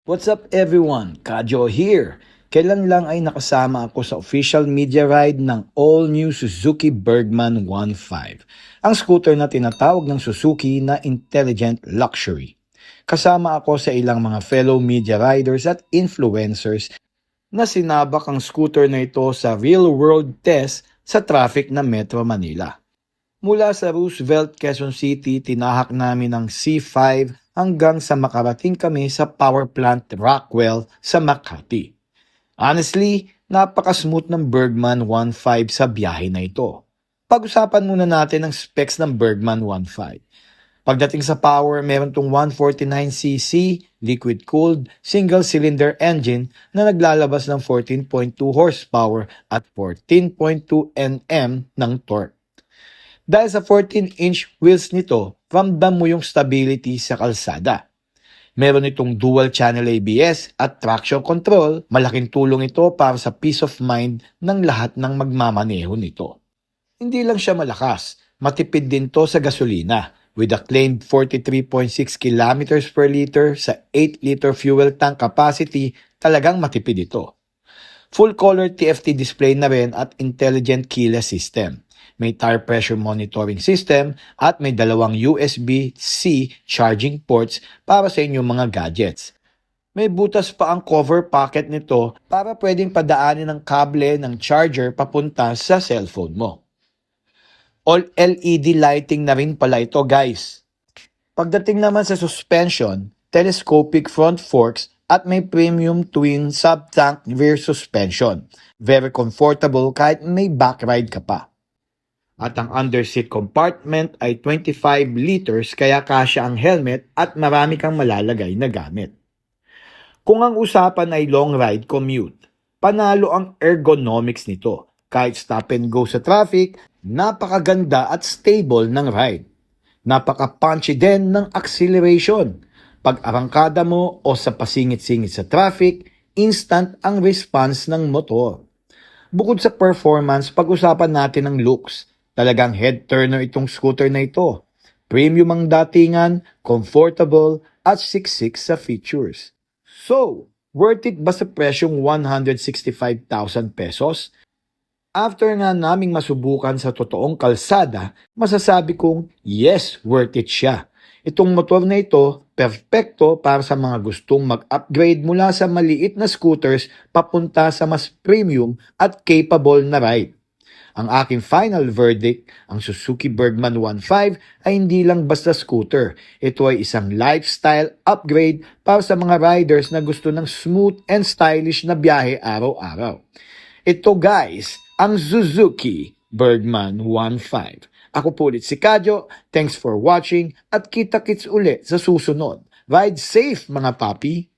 What's up everyone? Kadyo here. Kailan lang ay nakasama ako sa official media ride ng all-new Suzuki Bergman 1.5, ang scooter na tinatawag ng Suzuki na intelligent luxury. Kasama ako sa ilang mga fellow media riders at influencers na sinabak ang scooter na ito sa real-world test sa traffic ng Metro Manila. Mula sa Roosevelt, Quezon City, tinahak namin ang C5 hanggang sa makarating kami sa power plant Rockwell sa Makati. Honestly, napaka-smooth ng Bergman 1.5 sa biyahe na ito. Pag-usapan muna natin ang specs ng Bergman 1.5. Pagdating sa power, meron itong 149cc liquid-cooled single-cylinder engine na naglalabas ng 14.2 horsepower at 14.2 Nm ng torque. Dahil sa 14-inch wheels nito, ramdam mo yung stability sa kalsada. Meron itong dual-channel ABS at traction control. Malaking tulong ito para sa peace of mind ng lahat ng magmamaneho nito. Hindi lang siya malakas, matipid din to sa gasolina. With a claimed 43.6 kilometers per liter sa 8-liter fuel tank capacity, talagang matipid ito. Full-color TFT display na rin at intelligent keyless system. May tire pressure monitoring system at may dalawang USB-C charging ports para sa inyong mga gadgets. May butas pa ang cover pocket nito para pwedeng padaanin ng kable ng charger papunta sa cellphone mo. All LED lighting na rin pala ito, guys. Pagdating naman sa suspension, telescopic front forks at may premium twin sub-tank rear suspension. Very comfortable kahit may back ride ka pa. At ang underseat compartment ay 25 liters kaya kasya ang helmet at marami kang malalagay na gamit. Kung ang usapan ay long ride commute, panalo ang ergonomics nito. Kahit stop and go sa traffic, napakaganda at stable ng ride. Napaka-punchy din ng acceleration. Pag arangkada mo o sa pasingit-singit sa traffic, instant ang response ng motor. Bukod sa performance, pag-usapan natin ang looks. Talagang head-turner itong scooter na ito. Premium ang datingan, comfortable, at siksik sa features. So, worth it ba sa presyong 165,000 pesos? After nga naming masubukan sa totoong kalsada, masasabi kong yes, worth it siya. Itong motor na ito, perfecto para sa mga gustong mag-upgrade mula sa maliit na scooters papunta sa mas premium at capable na ride. Ang aking final verdict, ang Suzuki Bergman 1.5 ay hindi lang basta scooter. Ito ay isang lifestyle upgrade para sa mga riders na gusto ng smooth and stylish na biyahe araw-araw. Ito guys, ang Suzuki Bergman 1.5. Ako po ulit si Kadyo, thanks for watching at kita-kits ulit sa susunod. Ride safe mga papi!